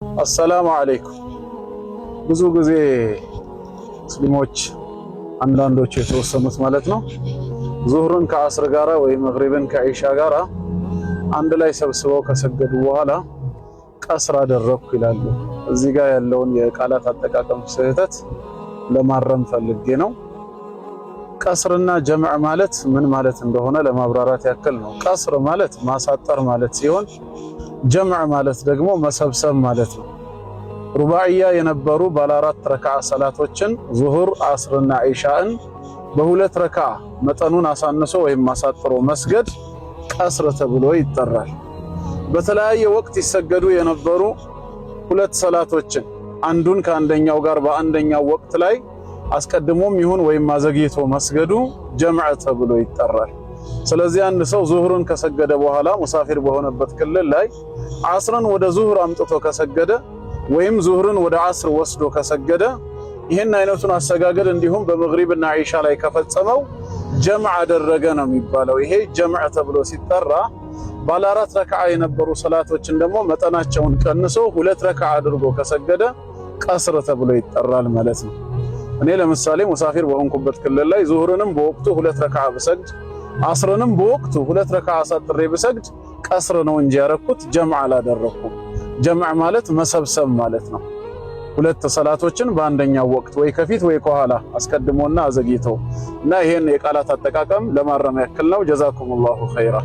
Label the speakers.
Speaker 1: አሰላሙ አለይኩም። ብዙ ጊዜ ሙስሊሞች አንዳንዶቹ የተወሰኑት ማለት ነው ዙህርን ከአስር ጋራ ወይ መግሪብን ከኢሻ ጋራ አንድ ላይ ሰብስበው ከሰገዱ በኋላ ቀስር አደረኩ ይላሉ። እዚህ ጋር ያለውን የቃላት አጠቃቀም ስህተት ለማረም ፈልጌ ነው። ቀስርና ጀምዕ ማለት ምን ማለት እንደሆነ ለማብራራት ያክል ነው። ቀስር ማለት ማሳጠር ማለት ሲሆን ጀምዕ ማለት ደግሞ መሰብሰብ ማለት ነው። ሩባዕያ የነበሩ ባለ 4 ረክዓ ሰላቶችን ዙሁር፣ አስርና ኢሻን በሁለት ረክዓ መጠኑን አሳንሶ ወይም ማሳጥሮ መስገድ ቀስር ተብሎ ይጠራል። በተለያየ ወቅት ይሰገዱ የነበሩ ሁለት ሰላቶችን አንዱን ከአንደኛው ጋር በአንደኛው ወቅት ላይ አስቀድሞም ይሁን ወይም ማዘግይቶ መስገዱ ጀምዕ ተብሎ ይጠራል። ስለዚህ አንድ ሰው ዙህርን ከሰገደ በኋላ ሙሳፊር በሆነበት ክልል ላይ አስርን ወደ ዙህር አምጥቶ ከሰገደ ወይም ዙህርን ወደ አስር ወስዶ ከሰገደ ይህን አይነቱን አሰጋገድ እንዲሁም በመግሪብና ኢሻ ላይ ከፈጸመው ጀምዕ አደረገ ነው የሚባለው። ይሄ ጀምዕ ተብሎ ሲጠራ ባለ 4 ረክዓ የነበሩ ሰላቶችን ደግሞ መጠናቸውን ቀንሶ 2 ረክዓ አድርጎ ከሰገደ ቀስር ተብሎ ይጠራል ማለት ነው። እኔ ለምሳሌ ሙሳፊር በሆንኩበት ክልል ላይ ዙህርንም በወቅቱ 2 ረክዓ ብሰግድ አስርንም በወቅቱ 2 ረክዓ አሳጥሬ ብሰግድ ቀስር ነው እንጂ ያረኩት ጀምዕ አላደረኩም። ጀምዕ ማለት መሰብሰብ ማለት ነው። ሁለት ሰላቶችን በአንደኛው ወቅት ወይ ከፊት ወይ ከኋላ አስቀድሞና አዘግይቶ እና ይሄን የቃላት አጠቃቀም ለማረም ያክል ነው። ጀዛኩሙላሁ ኸይራ።